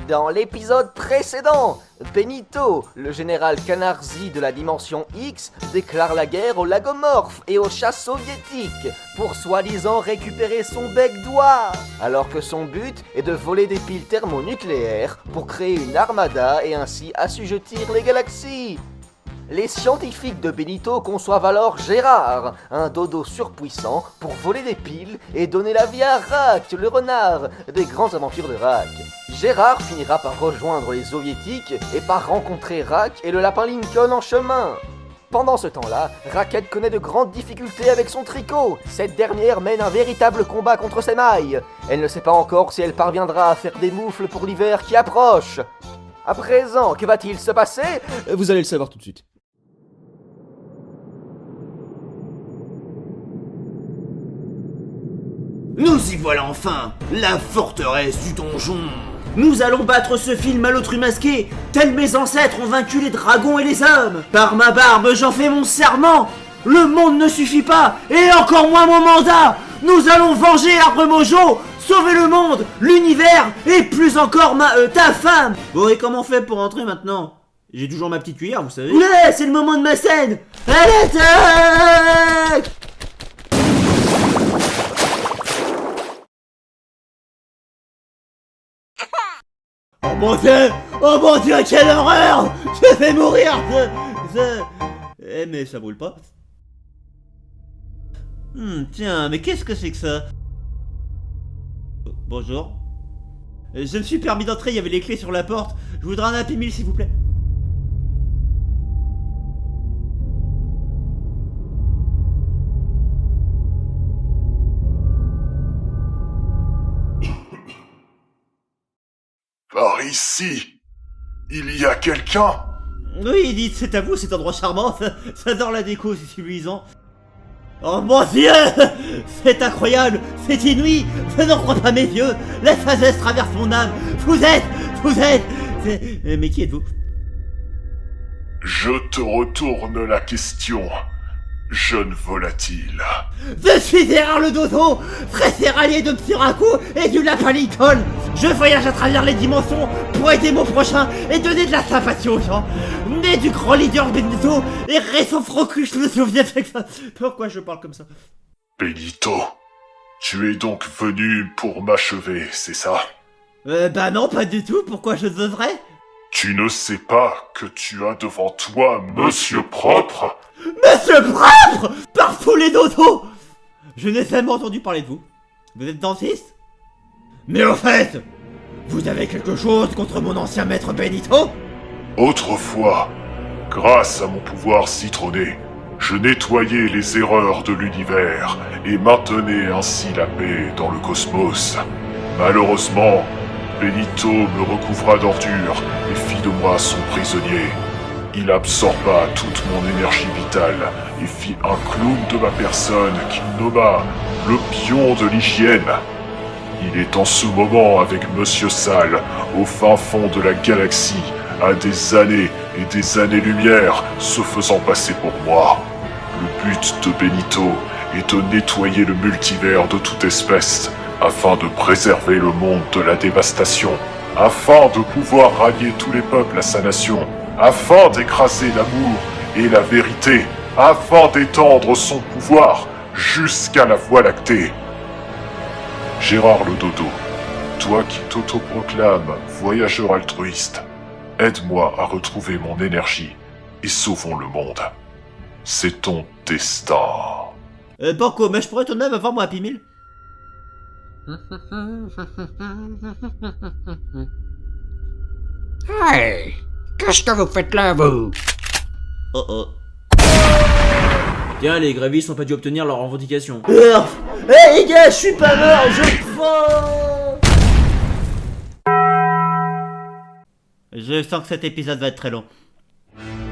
Dans l'épisode précédent, Benito, le général Canarsie de la dimension X, déclare la guerre aux lagomorphes et aux chats soviétiques pour soi-disant récupérer son bec d'oie, alors que son but est de voler des piles thermonucléaires pour créer une armada et ainsi assujettir les galaxies. Les scientifiques de Benito conçoivent alors Gérard, un dodo surpuissant, pour voler des piles et donner la vie à Rack, le renard, des grandes aventures de Rack. Gérard finira par rejoindre les soviétiques et par rencontrer Rack et le lapin Lincoln en chemin. Pendant ce temps-là, Raquette connaît de grandes difficultés avec son tricot. Cette dernière mène un véritable combat contre ses mailles. Elle ne sait pas encore si elle parviendra à faire des moufles pour l'hiver qui approche. À présent, que va-t-il se passer ? Vous allez le savoir tout de suite. Nous y voilà enfin, la forteresse du donjon. Nous allons battre ce film à l'autre masqué, tels mes ancêtres ont vaincu les dragons et les hommes. Par ma barbe, j'en fais mon serment. Le monde ne suffit pas, et encore moins mon mandat. Nous allons venger Arbre Mojo, sauver le monde, l'univers, et plus encore ta femme. Bon, et comment on fait pour entrer maintenant ? J'ai toujours ma petite cuillère, vous savez. Ouais, c'est le moment de ma scène. À l'attaque! Oh mon dieu, quelle horreur! Je vais mourir! Eh mais ça brûle pas. Tiens, mais qu'est-ce que c'est que ça? Bonjour. Je me suis permis d'entrer, il y avait les clés sur la porte. Je voudrais un Happy Meal s'il vous plaît. Par ici, il y a quelqu'un? Oui, dites, c'est à vous cet endroit charmant, ça adore la déco, c'est suffisant. Oh mon dieu! C'est incroyable, c'est inouï, je n'en crois pas mes yeux, la sagesse traverse mon âme, vous êtes... Mais qui êtes-vous? Je te retourne la question, jeune volatile. Je suis Gérard le Dodo, frère allié de Psyraco et du lapin Lincoln. Je voyage à travers les dimensions pour aider mon prochain et donner de la sympathie aux gens. Né du grand leader Benito et récent Frocus le soviet. Pourquoi je parle comme ça? Benito, tu es donc venu pour m'achever, c'est ça? Bah non, pas du tout, pourquoi je devrais? Tu ne sais pas que tu as devant toi Monsieur Propre? Monsieur Propre! Par tous les dodos! Je n'ai jamais entendu parler de vous. Vous êtes dentiste? Mais au fait, vous avez quelque chose contre mon ancien maître Benito? Autrefois, grâce à mon pouvoir citronné, je nettoyais les erreurs de l'univers et maintenais ainsi la paix dans le cosmos. Malheureusement, Benito me recouvra d'ordures et fit de moi son prisonnier. Il absorba toute mon énergie vitale et fit un clown de ma personne qu'il nomma le pion de l'hygiène. Il est en ce moment avec Monsieur Sale, au fin fond de la galaxie, à des années et des années-lumière, se faisant passer pour moi. Le but de Benito est de nettoyer le multivers de toute espèce, afin de préserver le monde de la dévastation, afin de pouvoir rallier tous les peuples à sa nation, afin d'écraser l'amour et la vérité, afin d'étendre son pouvoir jusqu'à la Voie lactée. Gérard le Dodo, toi qui t'autoproclames voyageur altruiste, aide-moi à retrouver mon énergie et sauvons le monde. C'est ton destin. Banco, mais je pourrais tout de même avoir mon Happy Meal? Hey! Qu'est-ce que vous faites là, vous? Oh oh. Tiens, les grévistes n'ont pas dû obtenir leur revendication. Hey les gars, je suis pas mort, je prends. Je sens que cet épisode va être très long.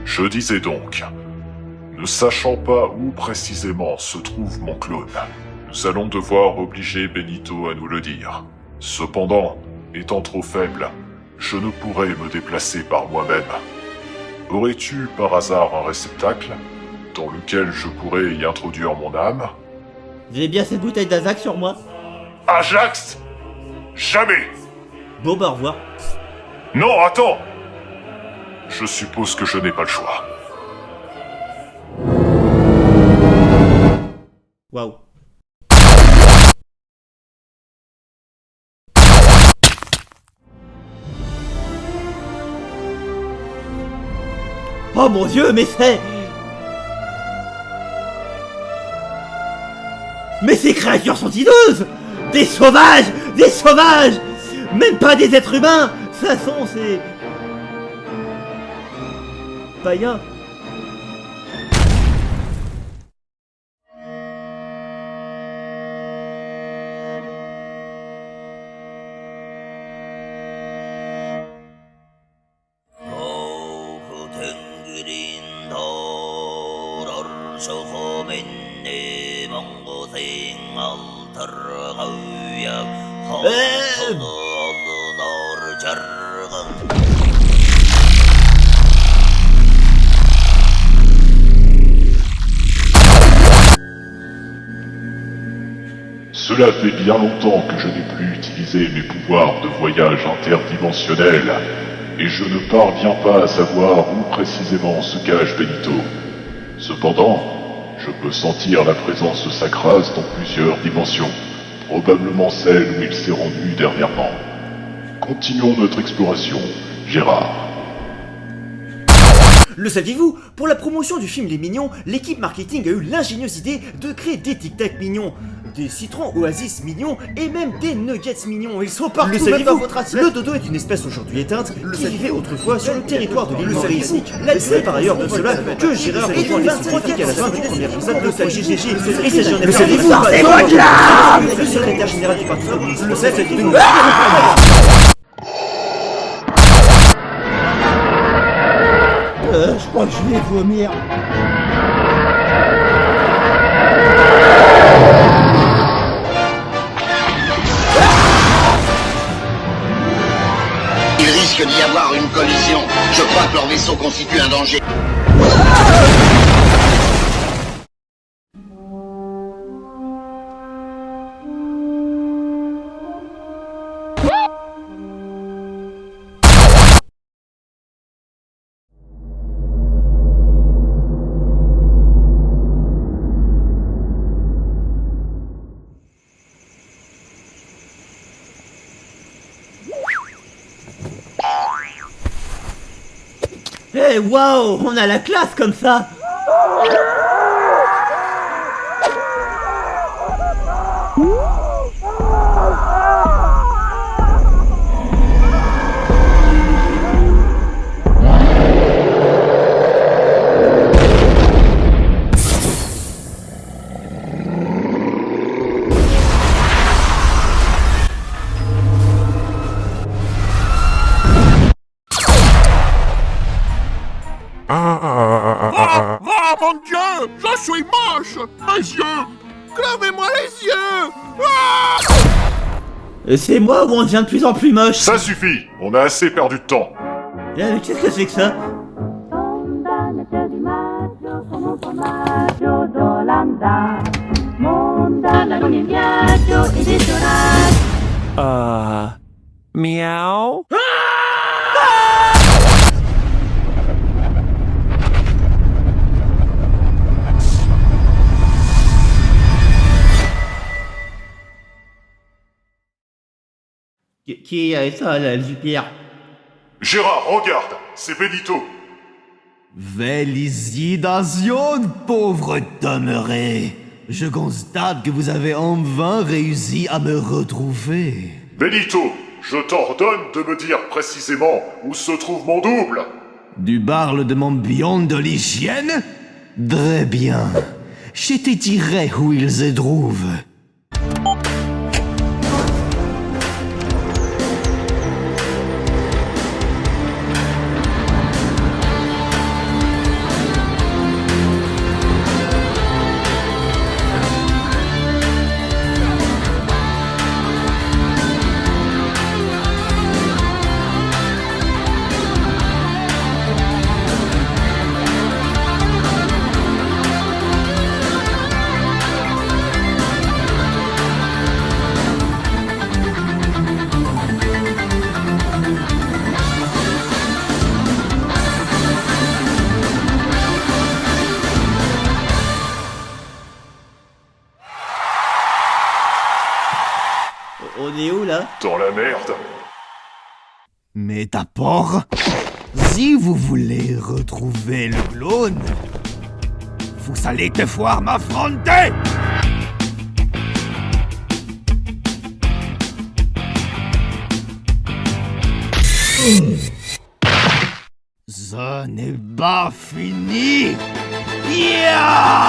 Je disais donc, ne sachant pas où précisément se trouve mon clone, nous allons devoir obliger Benito à nous le dire. Cependant, étant trop faible, je ne pourrai me déplacer par moi-même. Aurais-tu par hasard un réceptacle dans lequel je pourrais y introduire mon âme? J'ai bien cette bouteille d'Ajax sur moi. Ajax? Jamais! Bon bah au revoir. Non, attends! Je suppose que je n'ai pas le choix. Waouh. Oh mon Dieu, mais c'est... Mais ces créatures sont hideuses! Des sauvages! Des sauvages! Même pas des êtres humains! Ça sont ces... païens. Cela fait bien longtemps que je n'ai plus utilisé mes pouvoirs de voyage interdimensionnel, et je ne parviens pas à savoir où précisément se cache Benito. Cependant, je peux sentir la présence de Sacras dans plusieurs dimensions, probablement celle où il s'est rendu dernièrement. Continuons notre exploration, Gérard. Le saviez-vous? Pour la promotion du film Les Mignons, l'équipe marketing a eu l'ingénieuse idée de créer des tic-tac mignons, des citrons oasis mignons et même des nuggets mignons. Ils sont partout, même dans votre assiette. Le dodo est une espèce aujourd'hui éteinte qui vivait autrefois sur le territoire de l'île Maurice. C'est par ailleurs de cela que Gérard rejoint les scientifiques à la fin du premier épisode de GGG. Il s'agit en effet le secrétaire général du parti communiste français de nous. Je crois que je vais vomir. Il risque d'y avoir une collision. Je crois que leur vaisseau constitue un danger. Eh waouh, on a la classe comme ça. Oh mon Dieu, je suis moche. Mes yeux, clavez-moi les yeux. C'est moi ou on devient de plus en plus moche? Ça suffit, on a assez perdu de temps. Mais qu'est-ce que c'est que ça? Miaou. Qui est ça, la lumière? Gérard, regarde, c'est Benito. Félicitations, pauvre demeuré. Je constate que vous avez en vain réussi à me retrouver. Benito, je t'ordonne de me dire précisément où se trouve mon double. Tu parles de mon bion de l'hygiène? Très bien. Je te dirai où il se trouve. On est où là? Dans la merde. Mais d'abord, si vous voulez retrouver le clone, vous allez devoir m'affronter! Ce n'est pas fini! Yeah!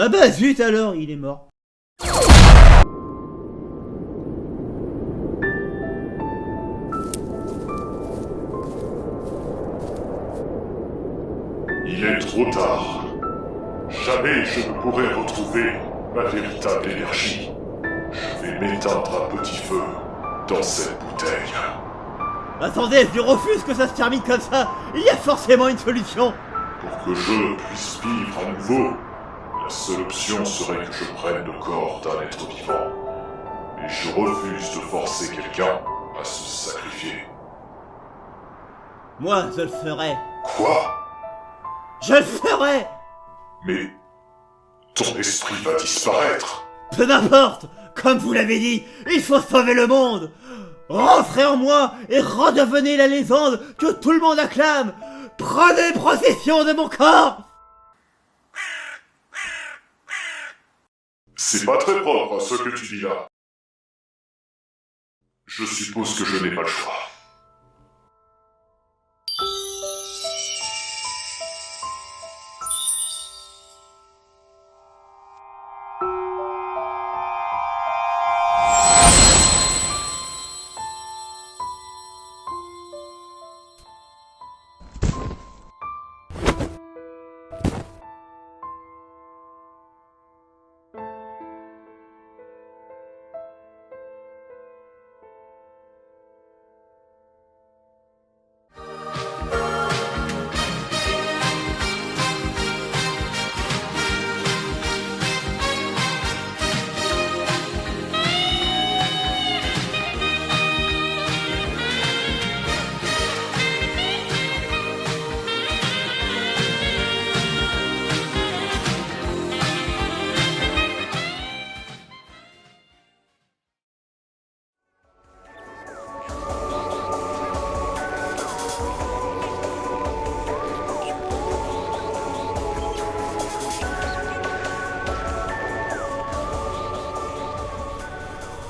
Ah bah zut alors, il est mort. Il est trop tard. Jamais je ne pourrai retrouver ma véritable énergie. Je vais m'éteindre à petit feu dans cette bouteille. Attendez, je refuse que ça se termine comme ça. Il y a forcément une solution. Pour que je puisse vivre à nouveau, la seule option serait que je prenne le corps d'un être vivant. Et je refuse de forcer quelqu'un à se sacrifier. Moi, je le ferai. Quoi? Je le ferai. Mais ton esprit va disparaître. Peu n'importe. Comme vous l'avez dit, il faut sauver le monde. Rentrez en moi et redevenez la légende que tout le monde acclame. Prenez possession de mon corps. C'est pas très propre ce que tu dis là. Je suppose que je n'ai pas le choix.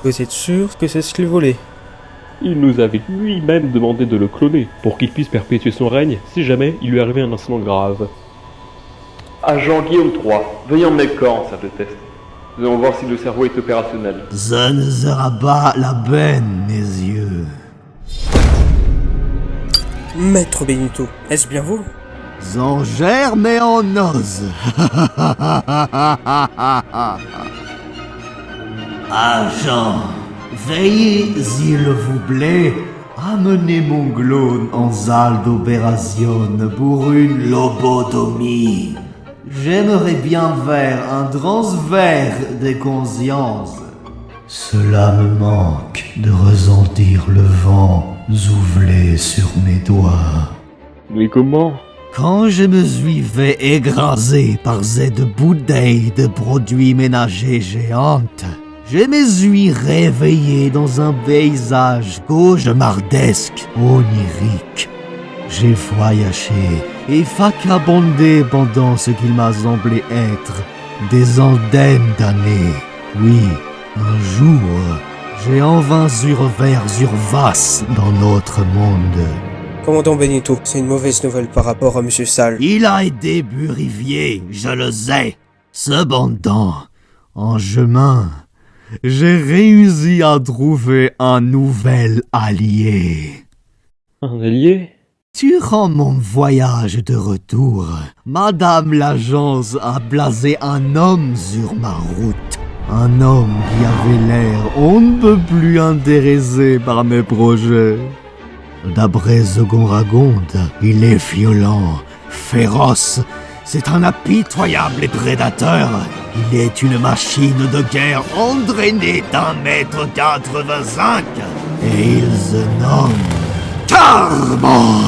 Vous êtes sûr que c'est ce qu'il voulait? Il nous avait lui-même demandé de le cloner, pour qu'il puisse perpétuer son règne si jamais il lui arrivait un incident grave. Agent Guillaume 3, veuillez emmener le corps en salle de test. Nous allons voir si le cerveau est opérationnel. Ça ne sera pas la peine, mes yeux. Maître Benito, est-ce bien vous? En germe et en ose. Agent, veuillez, s'il vous plaît, amener mon clone en salle d'opération pour une lobotomie. J'aimerais bien faire un transfert de conscience. Cela me manque de ressentir le vent souffler sur mes doigts. Mais comment? Quand je me suis fait écraser par cette bouteille de produits ménagers géante, je me suis réveillé dans un paysage cauchemardesque, onirique. J'ai voyagé et vagabondé pendant ce qu'il m'a semblé être des centaines d'années. Oui, un jour, j'ai enfin survécu surface dans notre monde. Commandant Benito, c'est une mauvaise nouvelle par rapport à Monsieur Salle. Il a été purifié, je le sais. Cependant, en chemin, j'ai réussi à trouver un nouvel allié. Un allié? Durant mon voyage de retour, Madame l'agence a placé un homme sur ma route. Un homme qui avait l'air on ne peut plus intéressé par mes projets. D'après ce qu'on raconte, il est violent, féroce. C'est un impitoyable prédateur. Il est une machine de guerre entraînée d'1,85 m. Et il se nomme Carbon.